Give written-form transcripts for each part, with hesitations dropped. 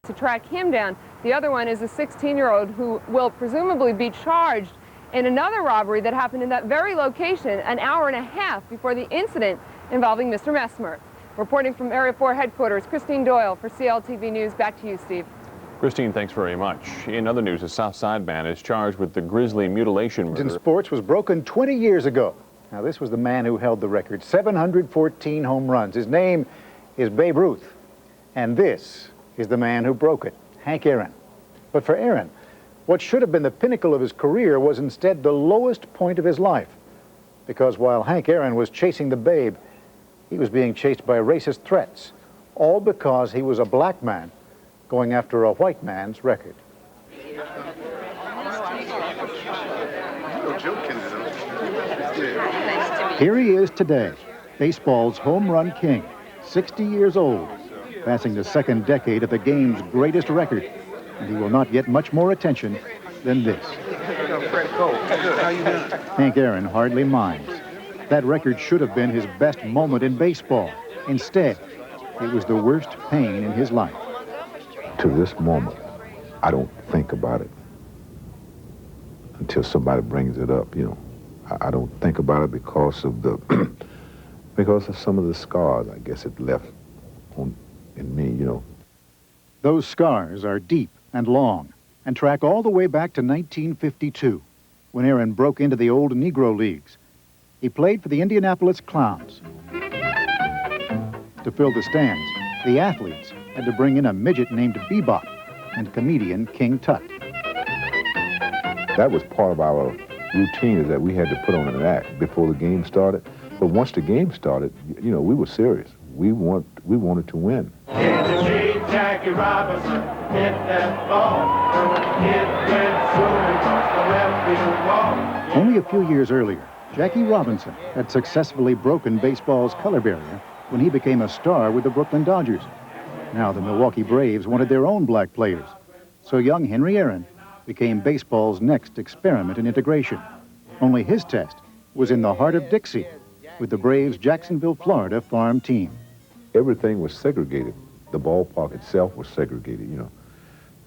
to track him down. The other one is a 16-year-old who will presumably be charged in another robbery that happened in that very location an hour and a half before the incident involving Mr. Messmer. Reporting from Area 4 headquarters, Christine Doyle for CLTV News. Back to you, Steve. Christine, thanks very much. In other news, a South Side man is charged with the grisly mutilation murder. In sports was broken 20 years ago. Now, this was the man who held the record, 714 home runs. His name is Babe Ruth, and this is the man who broke it, Hank Aaron. But for Aaron, what should have been the pinnacle of his career was instead the lowest point of his life. Because while Hank Aaron was chasing the Babe, he was being chased by racist threats, all because he was a black man going after a white man's record. Here he is today, baseball's home run king, 60 years old, passing the second decade of the game's greatest record, and he will not get much more attention than this. Hank Aaron hardly minds. That record should have been his best moment in baseball. Instead, it was the worst pain in his life. To this moment, I don't think about it until somebody brings it up, you know. I don't think about it because of the because of some of the scars I guess it left in me, you know. Those scars are deep and long and track all the way back to 1952, when Aaron broke into the old Negro Leagues. He played for the Indianapolis Clowns. To fill the stands, the athletes had to bring in a midget named Bebop and comedian King Tut. That was part of our routine, is that we had to put on an act before the game started. But once the game started, you know, we were serious. We wanted to win. Jackie Robinson hit that ball. It went through across the left field wall. Only a few years earlier, Jackie Robinson had successfully broken baseball's color barrier when he became a star with the Brooklyn Dodgers. Now the Milwaukee Braves wanted their own black players. So young Henry Aaron became baseball's next experiment in integration. Only his test was in the heart of Dixie with the Braves' Jacksonville, Florida farm team. Everything was segregated. The ballpark itself was segregated, you know.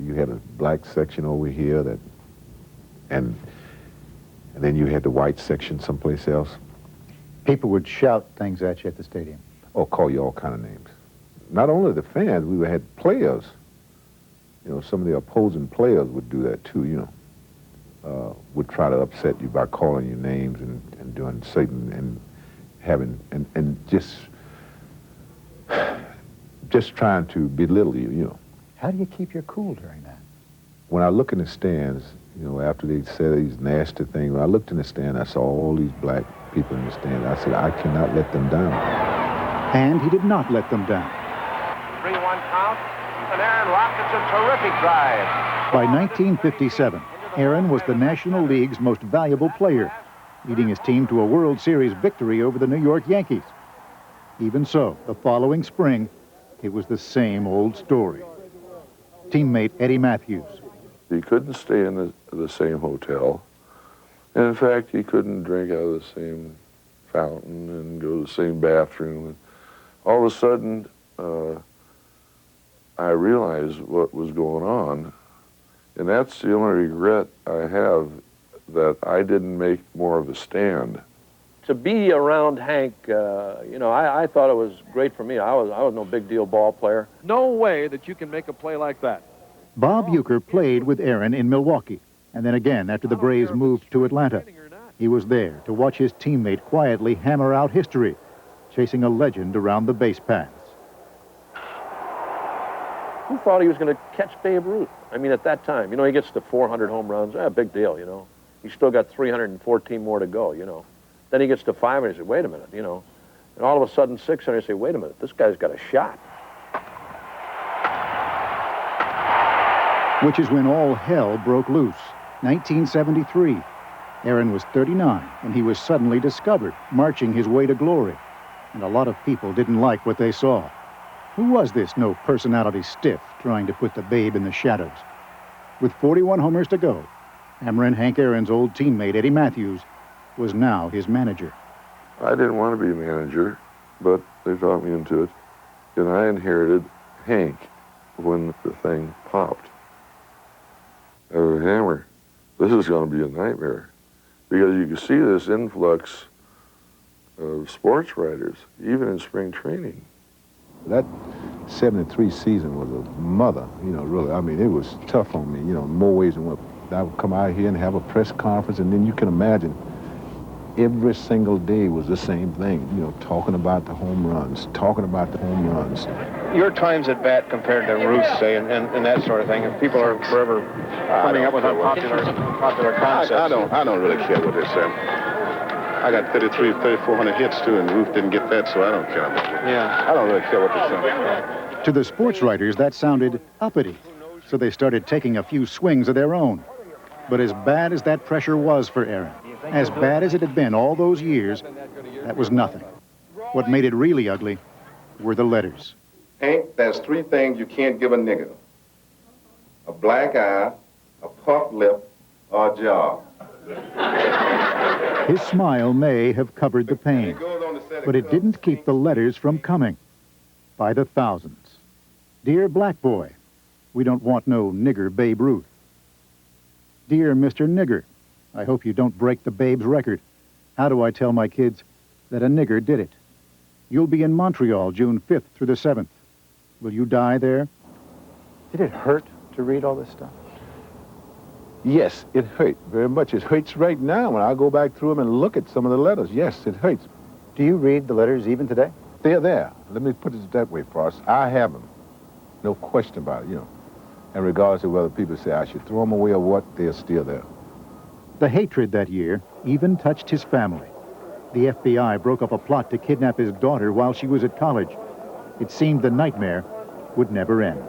You had a black section over here and then you had the white section someplace else. People would shout things at you at the stadium. Or call you all kind of names. Not only the fans, we had players. You know, some of the opposing players would do that too, you know. Would try to upset you by calling you names and doing certain and having and just trying to belittle you, you know. How do you keep your cool during that? When I look in the stands, you know, after they said these nasty things, when I looked in the stand, I saw all these black people in the stand. I said, I cannot let them down. And he did not let them down. 3-1 count, and Aaron rockets a terrific drive. By 1957, Aaron was the National League's most valuable player, leading his team to a World Series victory over the New York Yankees. Even so, the following spring, it was the same old story. Teammate Eddie Matthews. He couldn't stay in the same hotel. And in fact, he couldn't drink out of the same fountain and go to the same bathroom. And all of a sudden, I realized what was going on. And that's the only regret I have, that I didn't make more of a stand. To be around Hank, you know, I thought it was great for me. I was no big deal ball player. No way that you can make a play like that. Bob Uecker played with Aaron in Milwaukee, and then again after the Braves moved to Atlanta. He was there to watch his teammate quietly hammer out history, chasing a legend around the base paths. Who thought he was going to catch Babe Ruth? I mean, at that time, you know, he gets to 400 home runs. Big deal, you know. He's still got 314 more to go, you know. Then he gets to 500, and he said, wait a minute, you know. And all of a sudden, 600, you say, wait a minute, this guy's got a shot. Which is when all hell broke loose. 1973. Aaron was 39, and he was suddenly discovered, marching his way to glory. And a lot of people didn't like what they saw. Who was this no-personality stiff trying to put the Babe in the shadows? With 41 homers to go, Hammerin' Hank Aaron's old teammate, Eddie Matthews, was now his manager. I didn't want to be a manager, but they talked me into it. And I inherited Hank when the thing popped. Hammer, this is going to be a nightmare, because you can see this influx of sports writers, even in spring training. That 73 season was a mother, really. I mean, it was tough on me, in more ways than one. I would come out here and have a press conference, and then you can imagine every single day was the same thing, talking about the home runs, Your times at bat compared to Ruth, say, and that sort of thing, if people are forever coming up with unpopular concepts. I don't really care what they say. I got 3,400 hits, too, and Ruth didn't get that, so I don't care about it. Yeah. I don't really care what they say. To the sports writers, that sounded uppity, so they started taking a few swings of their own. But as bad as that pressure was for Aaron, as bad as it had been all those years, that was nothing. What made it really ugly were the letters. Hank, there's 3 things you can't give a nigger: a black eye, a puffed lip, or a job. His smile may have covered the pain, but it didn't keep the letters from coming by the thousands. Dear Black Boy, we don't want no nigger Babe Ruth. Dear Mr. Nigger, I hope you don't break the Babe's record. How do I tell my kids that a nigger did it? You'll be in Montreal June 5th through the 7th. Will you die there? Did it hurt to read all this stuff? Yes, it hurt very much. It hurts right now when I go back through them and look at some of the letters. Yes, it hurts. Do you read the letters even today? They're there. Let me put it that way, Forrest. I have them. No question about it, And regardless of whether people say I should throw them away or what, they're still there. The hatred that year even touched his family. The FBI broke up a plot to kidnap his daughter while she was at college. It seemed the nightmare would never end.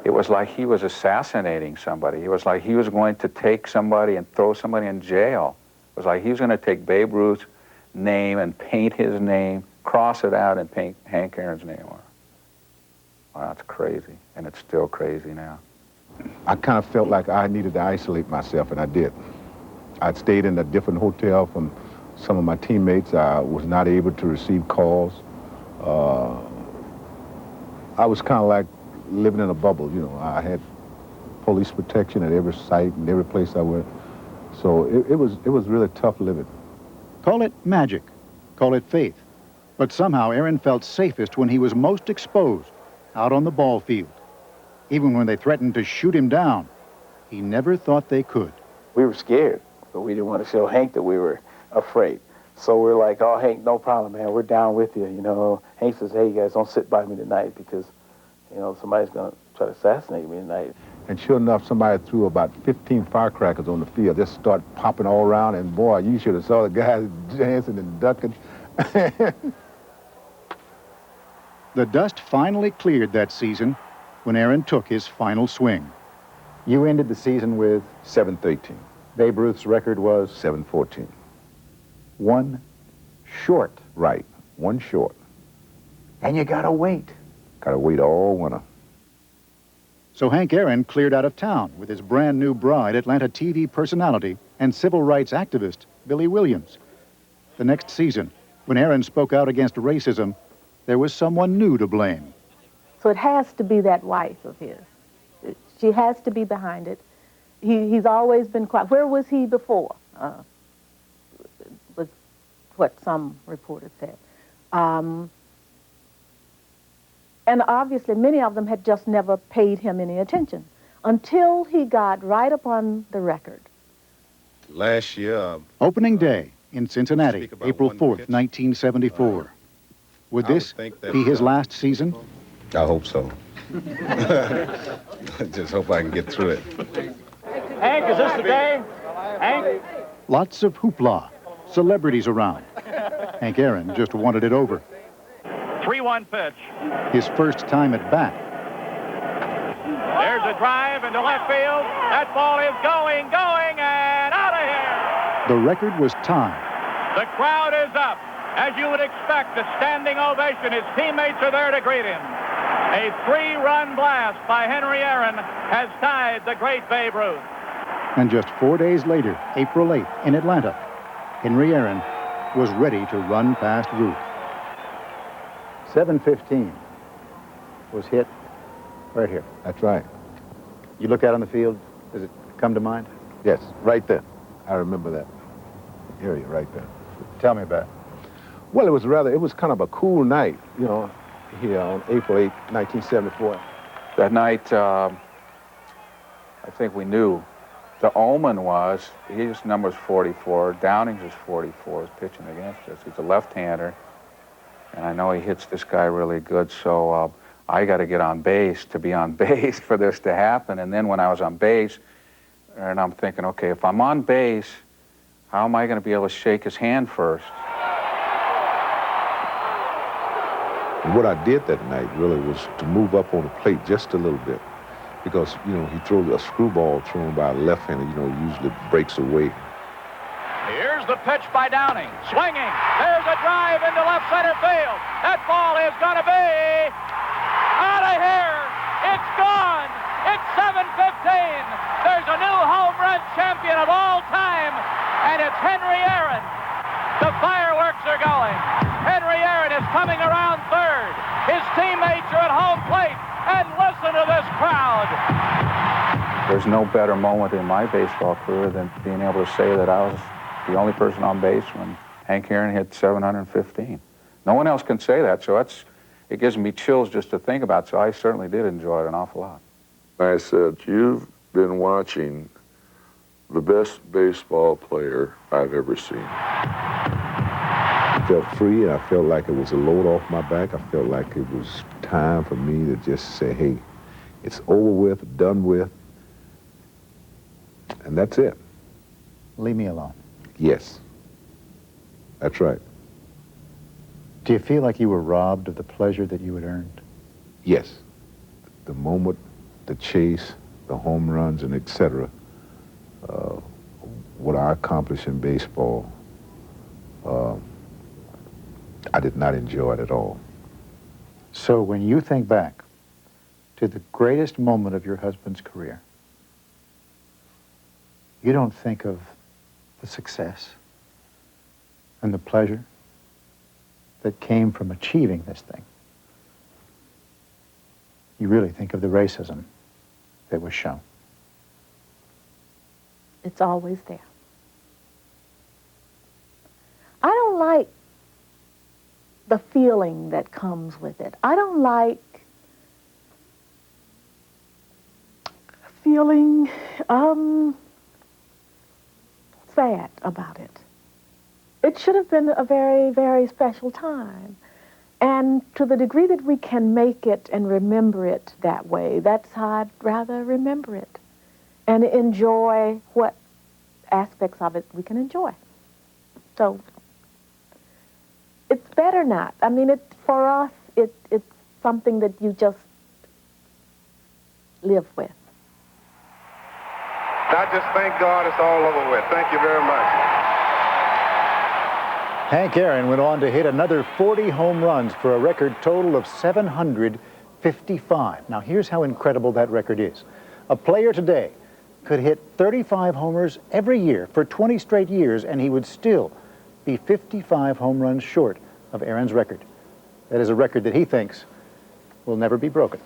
It was like he was assassinating somebody. It was like he was going to take somebody and throw somebody in jail. It was like he was going to take Babe Ruth's name and paint his name, cross it out and paint Hank Aaron's name on it. Wow, that's crazy, and it's still crazy now. I kind of felt like I needed to isolate myself, and I did. I'd stayed in a different hotel from some of my teammates. I was not able to receive calls. I was kind of like living in a bubble, I had police protection at every site and every place I went. So it was really tough living. Call it magic, call it faith. But somehow Aaron felt safest when he was most exposed, out on the ball field. Even when they threatened to shoot him down, he never thought they could. We were scared, but we didn't want to show Hank that we were afraid. So we're like, oh, Hank, no problem, man. We're down with you, Hank says, hey, you guys, don't sit by me tonight because, somebody's going to try to assassinate me tonight. And sure enough, somebody threw about 15 firecrackers on the field. Just start popping all around, and boy, you should have saw the guys dancing and ducking. The dust finally cleared that season when Aaron took his final swing. You ended the season with? 713. Babe Ruth's record was? 714. One short. Right, one short. And you gotta wait. Gotta wait all winter. So Hank Aaron cleared out of town with his brand new bride, Atlanta TV personality and civil rights activist Billy Williams. The next season, when Aaron spoke out against racism, there was someone new to blame. So it has to be that wife of his. She has to be behind it. He's always been quiet. Where was he before? Was what some reporters said. And obviously many of them had just never paid him any attention until he got right up on the record. Last year... Opening day in Cincinnati, April 4th, 1974. Would this be his last season? I hope so. I just hope I can get through it. Hank, is this the day? Hank? Lots of hoopla, celebrities around. Hank Aaron just wanted it over. 3-1 pitch. His first time at bat. There's a drive into left field. That ball is going, and out of here. The record was tied. The crowd is up. As you would expect, a standing ovation. His teammates are there to greet him. A 3-run blast by Henry Aaron has tied the great Babe Ruth. And just 4 days later, April 8th, in Atlanta, Henry Aaron was ready to run past Ruth. 7:15 was hit Right here. That's right. You look out on the field, does it come to mind? Yes, right there. I remember that area right there. Tell me about it. Well, it was kind of a cool night, you know, here on April 8, 1974. That night, I think we knew. The omen was, his number's 44, Downing's is 44, is pitching against us. He's a left-hander, and I know he hits this guy really good, so I got to get on base to be on base for this to happen. And then when I was on base, and I'm thinking, okay, if I'm on base, how am I going to be able to shake his hand first? And what I did that night really was to move up on the plate just a little bit, because, you know, he throws a screwball thrown by a left-hander, you know, usually breaks away. Here's the pitch by Downing, swinging. There's a drive into left center field. That ball is going to be out of here. It's gone. It's 7:15. There's a new home run champion of all time, and it's Henry Aaron. The fireworks are going. Henry Aaron is coming around third. His teammates are at home plate, and listen to this crowd. There's no better moment in my baseball career than being able to say that I was the only person on base when Hank Aaron hit 715. No one else can say that, so it gives me chills just to think about, so I certainly did enjoy it an awful lot. I said, you've been watching the best baseball player I've ever seen. I felt free, and I felt like it was a load off my back. I felt like it was time for me to just say, hey, it's over with, done with, and that's it. Leave me alone. Yes, that's right. Do you feel like you were robbed of the pleasure that you had earned? Yes. The moment, the chase, the home runs, and etc., what I accomplished in baseball, I did not enjoy it at all. So when you think back to the greatest moment of your husband's career, you don't think of the success and the pleasure that came from achieving this thing. You really think of the racism that was shown. It's always there. I don't like the feeling that comes with it. I don't like feeling sad about it. It should have been a very, very special time. And to the degree that we can make it and remember it that way, that's how I'd rather remember it. And enjoy what aspects of it we can enjoy. So it's better not. I mean, for us, it's something that you just live with. I just thank God it's all over with. Thank you very much. Hank Aaron went on to hit another 40 home runs for a record total of 755. Now, here's how incredible that record is. A player today could hit 35 homers every year for 20 straight years, and he would still be 55 home runs short of Aaron's record. That is a record that he thinks will never be broken.